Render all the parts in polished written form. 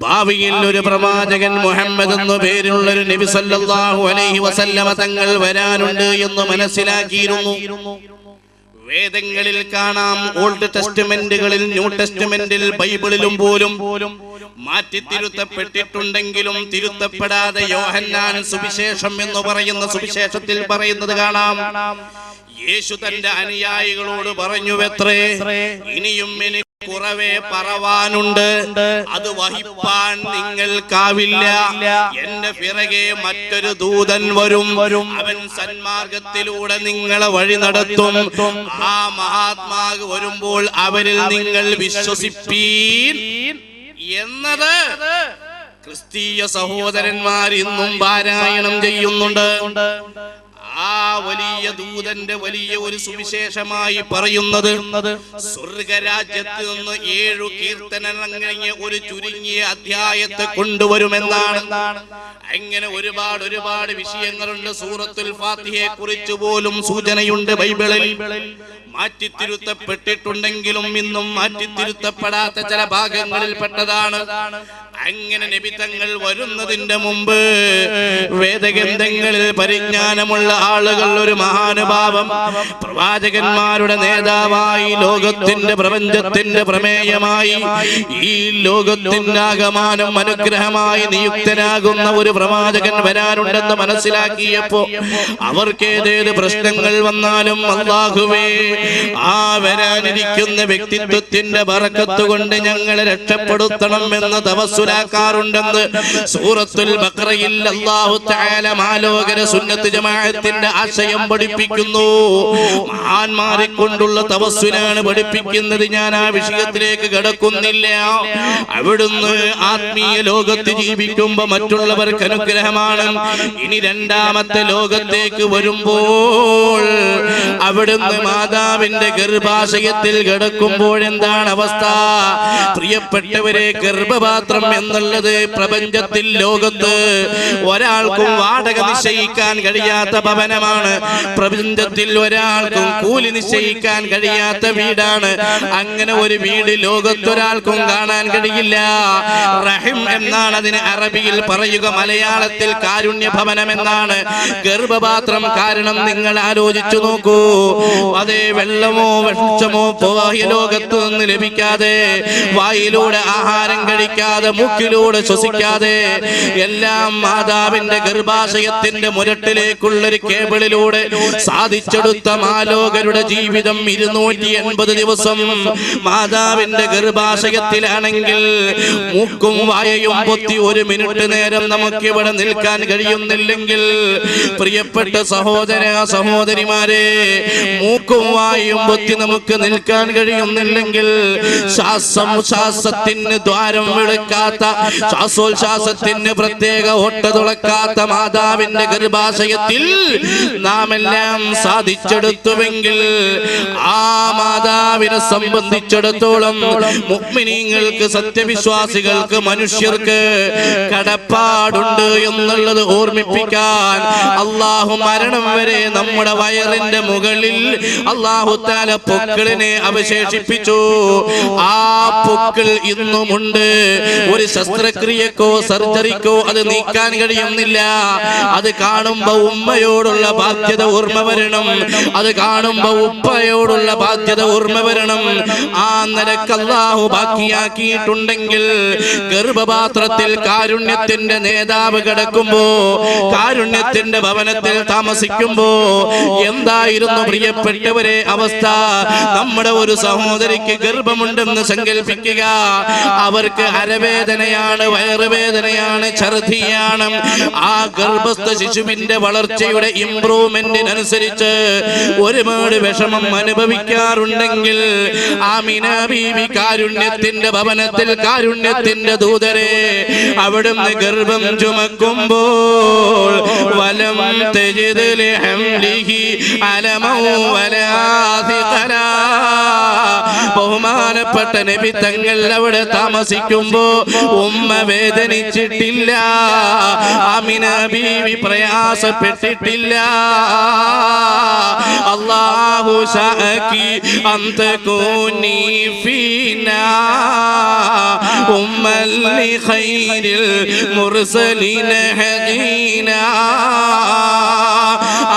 ഭാവിയിൽ ഒരു പ്രവാചകൻ മുഹമ്മദ് എന്നു പേരുള്ള ഒരു നബി സല്ലല്ലാഹു അലൈഹി വസല്ലമ തങ്ങൾ വരാനുണ്ട് എന്ന് മനസ്സിലാക്കിയിരുന്നു. വേദങ്ങളിൽ കാണാം, ഓൾഡ് ടെസ്റ്റ്മെന്റുകളിൽ, ന്യൂ ടെസ്റ്റ്മെന്റിൽ, ബൈബിളിലും പോലും മാറ്റി തിരുത്തപ്പെട്ടിട്ടുണ്ടെങ്കിലും തിരുത്തപ്പെടാതെ യോഹന്നാൻ സുവിശേഷം എന്ന് പറയുന്ന സുവിശേഷത്തിൽ പറയുന്നത് കാണാം. യേശു തന്റെ അനുയായികളോട് പറഞ്ഞുവത്രേ, ഇനിയും എനിക്ക് കുറവേ പറവാനുണ്ട്, അത് വഹിപ്പാൻ നിങ്ങൾക്കാവില്ല. എന്റെ പിറകെ മറ്റൊരു ദൂതൻ വരും, അവൻ സന്മാർഗത്തിലൂടെ നിങ്ങളെ വഴി നടത്തും. ആ മഹാത്മാവ് വരുമ്പോൾ അവരിൽ നിങ്ങൾ വിശ്വസിപ്പീൻ എന്നത് ക്രിസ്തീയ സഹോദരന്മാർ ഇന്നും പാരായണം ചെയ്യുന്നുണ്ട്. ആ വലിയ ദൂതന്റെ വലിയ ഒരു സുവിശേഷമായി പറയുന്നത് സ്വർഗരാജ്യത്ത് നിന്ന് 7 കീർത്തനങ്ങൾ ഒരു ചുരുങ്ങിയ അധ്യായത്തെ കൊണ്ടുവരുമെന്നാണ്. അങ്ങനെ ഒരുപാട് വിഷയങ്ങളുണ്ട്. സൂറത്തുൽ ഫാത്തിഹയെ കുറിച്ച് പോലും സൂചനയുണ്ട് ബൈബിളിൽ. മാറ്റിത്തിരുത്തപ്പെട്ടിട്ടുണ്ടെങ്കിലും ഇന്നും മാറ്റിത്തിരുത്തപ്പെടാത്ത ചില ഭാഗങ്ങളിൽ പെട്ടതാണ്. അങ്ങനെ നബി തങ്ങൾ വരുന്നതിന്റെ മുമ്പ് വേദഗ്രന്ഥങ്ങളിൽ പരിജ്ഞാനമുള്ള ആളുകൾ, ഒരു മഹാനുഭാവം, പ്രവാചകന്മാരുടെ നേതാവായി, ലോകത്തിന്റെ പ്രപഞ്ചത്തിന്റെ പ്രമേയമായി, ഈ ലോകത്തിന്റെ ആകമാനം അനുഗ്രഹമായി നിയുക്തനാകുന്ന ഒരു പ്രവാചകൻ വരാനുണ്ടെന്ന് മനസ്സിലാക്കിയപ്പോ അവർക്കേതേത് പ്രശ്നങ്ങൾ വന്നാലും അല്ലാഹുവേ, ആ വരാനിരിക്കുന്ന വ്യക്തിത്വത്തിന്റെ ബറക്കത്ത് കൊണ്ട് ഞങ്ങളെ രക്ഷപ്പെടുത്തണം എന്ന് തവസ്സുലാക്കാറുണ്ടെന്ന് സൂറത്തുൽ ബഖറയിൽ അല്ലാഹു തആല മാലോകര സുന്നത്ത് ജമാഅത്തിന്റെ ആശയം പഠിപ്പിക്കുന്നു. മഹാന്മാരെ കൊണ്ടുള്ള തവസ്സുലാണ് പഠിപ്പിക്കുന്നത്. ഞാൻ ആ വിഷയത്തിലേക്ക് കടക്കുന്നില്ല. അവിടുന്ന് ആത്മീയ ലോകത്ത് ജീവിക്കുമ്പോ മറ്റുള്ളവർക്ക് അനുഗ്രഹമാണ്. ഇനി രണ്ടാമത്തെ ലോകത്തേക്ക് വരുമ്പോൾ അവിടുന്ന് മാതാവിന്റെ ഗർഭാശയത്തിൽ കിടക്കുമ്പോൾ എന്താണ് അവസ്ഥ? പ്രിയപ്പെട്ടവരെ, ഗർഭപാത്രം എന്നുള്ളത് പ്രപഞ്ചത്തിൽ, ലോകത്ത് ഒരാൾക്കും വാടക നിശ്ചയിക്കാൻ കഴിയാത്ത ഭവനമാണ്. പ്രപഞ്ചത്തിൽ ഒരാൾക്കും കൂലി നിശ്ചയിക്കാൻ കഴിയാത്ത വീടാണ്. അങ്ങനെ ഒരു വീട് ലോകത്തൊരാൾക്കും കാണാൻ കഴിയില്ല. റഹിം എന്നാണ് അതിന് അറബിയിൽ പറയുക, മലയാളത്തിൽ കാരുണ്യ ഭവനം എന്നാണ്. ഗർഭപാത്രം കാരണം നിങ്ങൾ ആലോചിച്ചു നോക്കൂ. അതേ, വെള്ളമോ വെളിച്ചമോ ബാഹ്യ ലോകത്ത് നിന്ന് ലഭിക്കാതെ, വായിലൂടെ ആഹാരം കഴിക്കാതെ, മൂക്കിലൂടെ ശ്വസിക്കാതെ, എല്ലാം മാതാവിന്റെ ഗർഭാശയത്തിന്റെ മുരട്ടിലേക്കുള്ളൊരു കേബിളിലൂടെ സാധിച്ചെടുത്ത മാലോകരുടെ ജീവിതം 280 ദിവസം മാതാവിന്റെ ഗർഭാശയത്തിലാണെങ്കിൽ മൂക്കും വായയും പൊത്തി 1 മിനിറ്റ് നേരം നമുക്കിവിടെ നിൽക്കാൻ കഴിയുന്നില്ലെങ്കിൽ, പ്രിയപ്പെട്ട സഹോദര സഹോദരിമാരെ, മൂക്കും വായും പൊത്തി നമുക്ക് നിൽക്കാൻ കഴിയുന്നില്ലെങ്കിൽ, ശ്വാസത്തിന് ദ്വാരം വിളക്കാത്ത, ശ്വാസോച്ഛ്വാസത്തിന് പ്രത്യേക ഓട്ട തുളക്കാത്ത മാതാവിന്റെ ഗർഭാശയത്തിൽ നാം എല്ലാം സാധിച്ചെടുത്തുവെങ്കിൽ, ആ മാതാവിനെ സംബന്ധിച്ചിടത്തോളം മുഅ്മിനീങ്ങൾക്ക്, സത്യവിശ്വാസികൾക്ക്, മനുഷ്യർക്ക് കടപ്പാടുണ്ട് എന്നുള്ളത് ഓർമ്മിപ്പിക്കാൻ അല്ലാഹു മരണം വരെ നമ്മുടെ വയറിന്റെ മുകളിൽ അല്ലാഹു തആല പൊക്കിളിനെ അവശേഷിപ്പിച്ചു. ആ പൊക്കിൾ ഇന്നുമുണ്ട്. ഒരു ശസ്ത്രക്രിയക്കോ സർജറിക്കോ അത് നീക്കാൻ കഴിയുന്നില്ല. അത് കാണുമ്പോ ഉമ്മയോടുള്ള ബാധ്യത ഓർമ്മ വരണം. അത് കാണുമ്പോ ഉപ്പയോടുള്ള ബാധ്യത ഓർമ്മ വരണം. ആ നിലക്ക് അല്ലാഹു ബാക്കിയാക്കിയിട്ടുണ്ടെങ്കിൽ, ഗർഭപാത്രത്തിൽ കാരുണ്യത്തിന്റെ നേതാവ് കിടക്കുമ്പോ, കാരുണ്യത്തിന്റെ ഭവനത്തിൽ താമസിക്കുമ്പോ എന്തായിരുന്നു പ്രിയപ്പെട്ടവരെ അവസ്ഥ? നമ്മുടെ ഒരു സഹോദരിക്ക് ഗർഭമുണ്ടെന്ന് സങ്കല്പിക്കുക. അവർക്ക് അരവേദനയാണ്, വയറുവേദനയാണ്, ഛർദിയാണ്. ആ ഗർഭസ്ഥ ശിശുവിന്റെ വളർച്ചയുടെ ഇംപ്രൂവ്മെന്റിനനുസരിച്ച് ഒരുപാട് വിഷമം അനുഭവിക്കാറുണ്ടെങ്കിൽ, ആമിന ബീവി കാരുണ്യത്തിന്റെ ഭവനത്തിൽ, കാരുണ്യത്തിന്റെ ദൂതരെ അവിടുന്ന് ഗർഭം ചുമക്കുമ്പോൾ വലം തജിദ് ലിഹംലിഹി അലമൗ വലാ സിഖലാ, ബഹുമാനപ്പെട്ട നബി തങ്ങൾ അവിടെ താമസിക്കുമ്പോ ഉമ്മ വേദനിച്ചിട്ടില്ല, ആമിന ബീവി പ്രയാസപ്പെട്ടിട്ടില്ല. അല്ലാഹു ശഅകി അൻത കൂനി ഫീനാ ഉമ്മൽ ലിഖൈരിൽ മുർസലീന ഹദീനാ.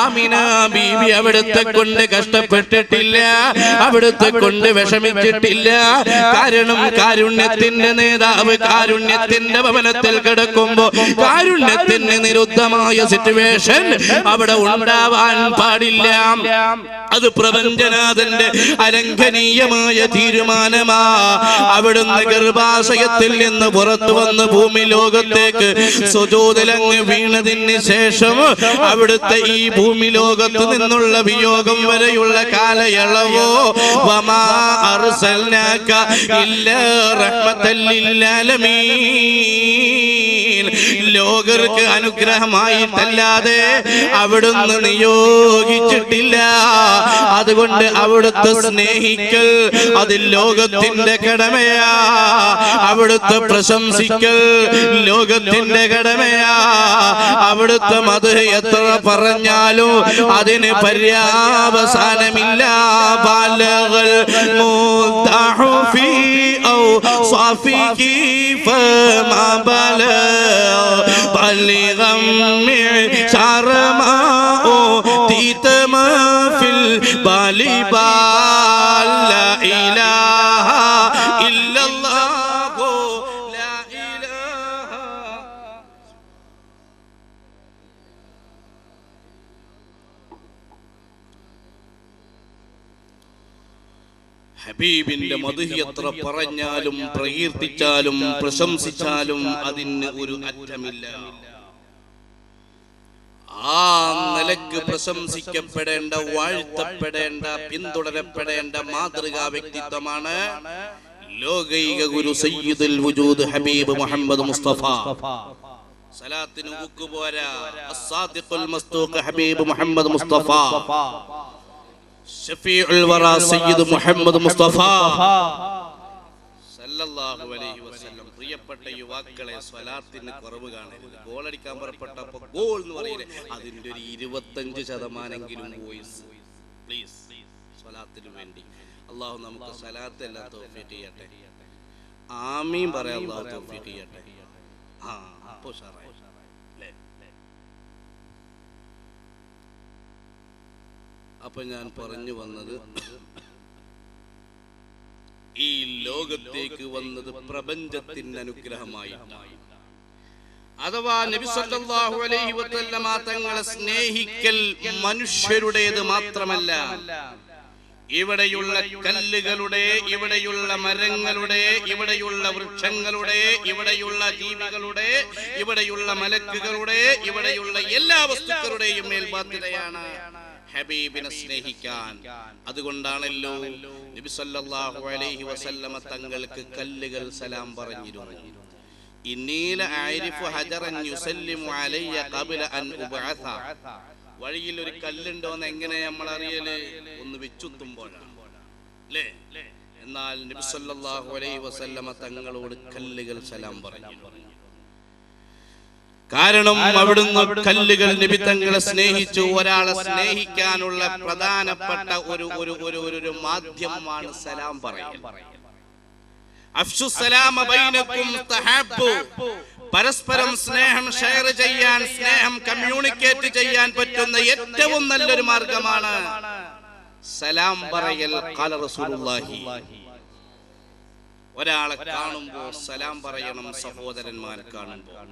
ആമിന ബീബി അവിടുത്തെ കൊണ്ട് കഷ്ടപ്പെട്ടിട്ടില്ല, അവിടുത്തെ കൊണ്ട് വിഷമിച്ചിട്ടില്ല. കാരണം കാരുണ്യത്തിന്റെ നേതാവ് കാരുണ്യത്തിന്റെ ഭവനത്തിൽ കിടക്കുമ്പോ കാരുണ്യത്തിന് വിരുദ്ധമായ സിറ്റുവേഷൻ അവിടെ ഉണ്ടാവാൻ പാടില്ല. അത് പ്രപഞ്ചനാഥന്റെ അലംഘനീയമായ തീരുമാനമാ. അവിടുന്ന് ഗർഭാശയത്തിൽ നിന്ന് പുറത്തു വന്ന് ഭൂമി ലോകത്തേക്ക് സുജൂദിലങ്ങ് വീണതിന് ശേഷം അവിടുത്തെ ഈ ഭൂമി ലോകത്ത് നിന്നുള്ള വിയോഗം വരെയുള്ള കാലയളവോ വമാ അർസൽനാക ഇല്ലാ റഹ്മത്തൽ ലിൽ ആലമീൻ, ലോകർക്ക് അനുഗ്രഹമായിട്ടല്ലാതെ അവിടുന്ന് നിയോഗിച്ചിട്ടില്ല. അതുകൊണ്ട് അവിടുത്തെ സ്നേഹിക്കൽ അത് ലോകത്തിന്റെ കടമയാ, അവിടുത്തെ പ്രശംസിക്കൽ ലോകത്തിന്റെ കടമയാ. അവിടുത്തെ മദ്ഹ് എത്ര പറഞ്ഞാലും അതിന് പര്യാവസാനമില്ല. ബാലഗൽ മുദ്ദഹു ഫീ ഔസാഫിഹി ഫമാ ബലഗ ബലിഗം മിഅ്ശാറ മാ ഊതീത ഫിൽ ബാലി ബാൽ ലാ ഇലാഹ ഇല്ലല്ലാഹു ലാ ഇലാഹ. ഹബീബിന്റെ മദ്ഹ് എത്ര പറഞ്ഞാലും പ്രകീർത്തിച്ചാലും പ്രശംസിച്ചാലും അതിന് ഒരു അറ്റമില്ല. ആ നിലക്ക് പ്രശംസിക്കപ്പെടേണ്ട, വാഴ്ത്തപ്പെടേണ്ട, പിന്തുടരപ്പെടേണ്ട മാതൃകാ വ്യക്തിത്വമാണ് ലോകൈക ഗുരു സയ്യിദുൽ വജൂദ് ഹബീബ് മുഹമ്മദ് മുസ്തഫ. സലാത്തിന് ഉക്കുപോരാ, അസ്സാദിഖുൽ മസ്തൂഖ് ഹബീബ് മുഹമ്മദ് മുസ്തഫ, ഷഫീഉൽ വറാ സയ്യിദ് മുഹമ്മദ് മുസ്തഫ സല്ലല്ലാഹു അലൈഹി വസല്ലം. പ്രിയപ്പെട്ട യുവാക്കളെ, സ്വലാത്തിന് കുറവ് കാണരുത്. ഗോളടിക്കാൻ പുറപ്പെട്ടപ്പോ ഗോൾ എന്ന് പറയില്ലേ, അതിന്റെ ഒരു 25% വോയിസ് പ്ലീസ് സ്വലാത്തിന് വേണ്ടി. അല്ലാഹു നമുക്ക് സ്വലാത്ത് എല്ലാം തൗഫീഖ് ചെയ്യട്ടെ. ആമീൻ പറയാൻ അല്ലാഹു തൗഫീഖ് ചെയ്യട്ടെ. അപ്പോ ഉഷാറായി. അപ്പൊ ഞാൻ പറഞ്ഞു വന്നത്, ഈ ലോകത്തേക്ക് വന്നത് പ്രപഞ്ചത്തിന്റെ അനുഗ്രഹമായിട്ടാണ്. അഥവാ നബി സല്ലല്ലാഹു അലൈഹി വസല്ലമ തങ്ങളെ സ്നേഹിക്കൽ മനുഷ്യരുടേത് മാത്രമല്ല, ഇവിടെയുള്ള കല്ലുകളുടെ, ഇവിടെയുള്ള മരങ്ങളുടെ, ഇവിടെയുള്ള വൃക്ഷങ്ങളുടെ, ഇവിടെയുള്ള ജീവികളുടെ, ഇവിടെയുള്ള മലക്കുകളുടെ, ഇവിടെയുള്ള എല്ലാ വസ്തുക്കളുടെയും മേൽ ബാധ്യതയാണ് ഹബീബിനെ സ്നേഹിക്കാൻ. അതുകൊണ്ടാണല്ലോ നബി സല്ലല്ലാഹു അലൈഹി വസല്ലമ തങ്ങൾക്ക് കല്ലുകൾ സലാം പറഞ്ഞിരുന്നു. ഇന്നീല ആരിഫു ഹജറൻ യുസല്ലിമു അലയ്യ ഖബല അൻ ഉബഅസ. വഴിയിൽ ഒരു കല്ലുണ്ടോന്ന് എങ്ങനെ നമ്മൾ അറിയല്? ഒന്ന് വെച്ചുത്തുമ്പോഴാണ് അല്ലേ? എന്നാൽ നബി സല്ലല്ലാഹു അലൈഹി വസല്ലമ തങ്ങളോട് കല്ലുകൾ സലാം പറഞ്ഞു. കാരണം അവിടുന്ന് കല്ലുകൾ നബി തങ്ങളെ സ്നേഹിച്ചു. ഒരാളെ സ്നേഹിക്കാനുള്ള പ്രധാനപ്പെട്ട ഒരു മാധ്യമമാണ് സലാം പറയൽ. അഫ്ശു സലാമ ബൈനകും തഹബ്ബു. പരസ്പരം സ്നേഹം ഷെയർ ചെയ്യാൻ, സ്നേഹം കമ്മ്യൂണിക്കേറ്റ് ചെയ്യാൻ പറ്റുന്ന ഏറ്റവും നല്ലൊരു മാർഗമാണ് സലാം പറയൽ. ഖാല റസൂലുള്ളാഹി, ഒരാളെ കാണുമ്പോൾ സലാം പറയണം. സഹോദരന്മാരെ കാണുമ്പോൾ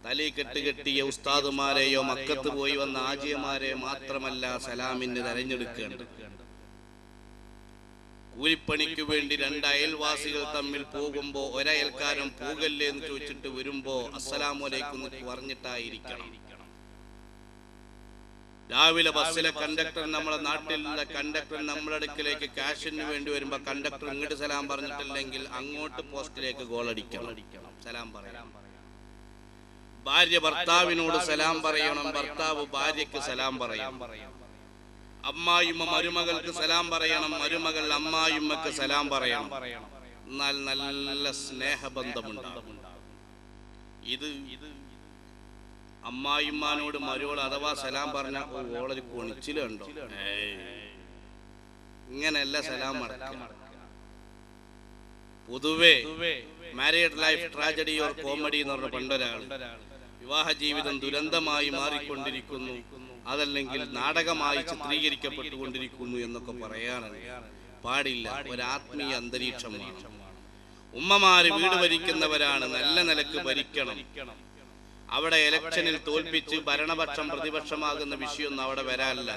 തലയിൽ കെട്ടിയ ഉസ്താദുമാരെയോ മക്കത്ത് പോയി വന്ന ആജിയമാരെ മാത്രമല്ല സലാമിന് തെരഞ്ഞെടുക്കേണ്ടത്. കൂലിപ്പണിക്ക് വേണ്ടി രണ്ട് അയൽവാസികൾ തമ്മിൽ പോകുമ്പോ ഒരയൽക്കാരൻ പോകല്ലേ എന്ന് ചോദിച്ചിട്ട് വരുമ്പോ അസ്സലാമു അലൈക്കും പറഞ്ഞിട്ടായിരിക്കണം. രാവിലെ ബസ്സിലെ കണ്ടക്ടർ, നമ്മളെ നാട്ടിലുള്ള കണ്ടക്ടർ നമ്മുടെ അടുക്കിലേക്ക് ക്യാഷിന് വേണ്ടി വരുമ്പോ കണ്ടക്ടർ ഇങ്ങോട്ട് സലാം പറഞ്ഞിട്ടില്ലെങ്കിൽ അങ്ങോട്ട് പോസ്റ്റിലേക്ക് ഗോളടിക്കണം, സലാം പറയാം. ഭാര്യ ഭർത്താവിനോട് സലാം പറയണം, ഭർത്താവ് ഭാര്യക്ക് സലാം പറയണം. അമ്മായിമ്മ മരുമകൾക്ക് സലാം പറയണം, മരുമകൾ അമ്മായിമ്മക്ക് സലാം പറയണം. എന്നാൽ നല്ല സ്നേഹബന്ധമുണ്ടാകും. ഇത് അമ്മായിമാനോട് മരുവൾ അഥവാ സലാം പറഞ്ഞ ഓളൊരു കൊണിച്ചിലുണ്ടോ? ഇങ്ങനെയല്ല സലാം മടക്കുക. പൊതുവേ married life tragedy or comedy എന്ന് പറഞ്ഞ പണ്ടൊരാൾ വിവാഹ ജീവിതം ദുരന്തമായി മാറിക്കൊണ്ടിരിക്കുന്നു, അതല്ലെങ്കിൽ നാടകമായി ചിത്രീകരിക്കപ്പെട്ടുകൊണ്ടിരിക്കുന്നു എന്നൊക്കെ പറയാനാണ് പാടില്ല. ഒരാത്മീയ അന്തരീക്ഷമാണ്. ഉമ്മമാര് വീട് ഭരിക്കുന്നവരാണ്, നല്ല നിലക്ക് ഭരിക്കണം. അവിടെ ഇലക്ഷനിൽ തോൽപ്പിച്ച് ഭരണപക്ഷം പ്രതിപക്ഷമാകുന്ന വിഷയമൊന്നും അവിടെ വരാനില്ല.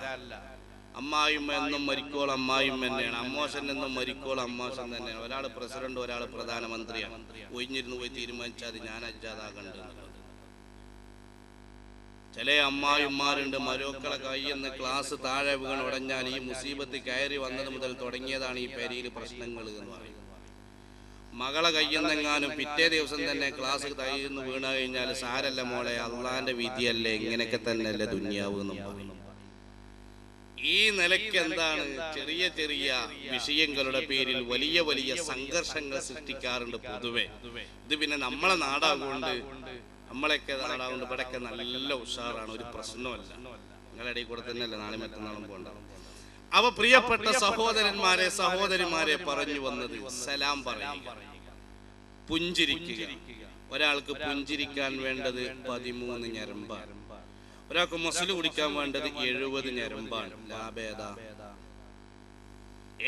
അമ്മായിമ്മ എന്നും മരിക്കോൾ അമ്മായിമ്മ തന്നെയാണ്, അമ്മോശൻ എന്നും മരിക്കോൾ അമ്മോശൻ തന്നെയാണ്. ഒരാൾ പ്രസിഡന്റ്, ഒരാൾ പ്രധാനമന്ത്രിയാണ്. ഒഴിഞ്ഞിരുന്ന് പോയി തീരുമാനിച്ചാൽ ഞാൻ അജാതാകണ്ടെന്നുള്ളത്. ചില അമ്മായിമാരുണ്ട്, മരോക്കളെ കയ്യെന്ന് ക്ലാസ് താഴെ വീണ് ഉടഞ്ഞാൽ ഈ മുസീബത്ത് കയറി വന്നത് മുതൽ തുടങ്ങിയതാണ് ഈ പേരിൽ പ്രശ്നങ്ങൾ എന്ന് പറയുന്നത്. മകളെ കയ്യെന്നെങ്ങാനും പിറ്റേ ദിവസം തന്നെ ക്ലാസ് തയ്യുന്നു വീണ കഴിഞ്ഞാൽ സാരല്ല മോളെ, അള്ളാന്റെ വിധിയല്ലേ, ഇങ്ങനെയൊക്കെ തന്നെയല്ലേ ദുനിയാവ് എന്നും പറയും. ഈ നിലയ്ക്ക് എന്താണ്, ചെറിയ ചെറിയ വിഷയങ്ങളുടെ പേരിൽ വലിയ വലിയ സംഘർഷങ്ങൾ സൃഷ്ടിക്കാറുണ്ട് പൊതുവെ. ഇത് പിന്നെ നമ്മളെ നാടാകൊണ്ട്, നമ്മളൊക്കെ നാടാകൊണ്ട് ഇവിടെയൊക്കെ നല്ല ഉഷാറാണ്, ഒരു പ്രശ്നമല്ല. നിങ്ങളുടെ ഇടയിൽ കൂടെ തന്നെയല്ലേ നാളെ മറ്റന്നാളും പോകണ്ട. അവ പ്രിയപ്പെട്ട സഹോദരന്മാരെ സഹോദരിമാരെ പറഞ്ഞു വന്നത് സലാം പറയുക, പുഞ്ചിരിക്കുക. ഒരാൾക്ക് പുഞ്ചിരിക്കാൻ വേണ്ടത് 13 ഞരമ്പാണ്, ഒരാൾക്ക് മസിൽ കുടിക്കാൻ വേണ്ടത് 70 ഞരമ്പാണ്. ലാഭേതാ?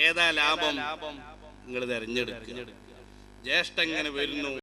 ഏതാ ലാഭം? നിങ്ങൾ തെരഞ്ഞെടുക്കുക. ജ്യേഷ്ഠ എങ്ങനെ വരുന്നു,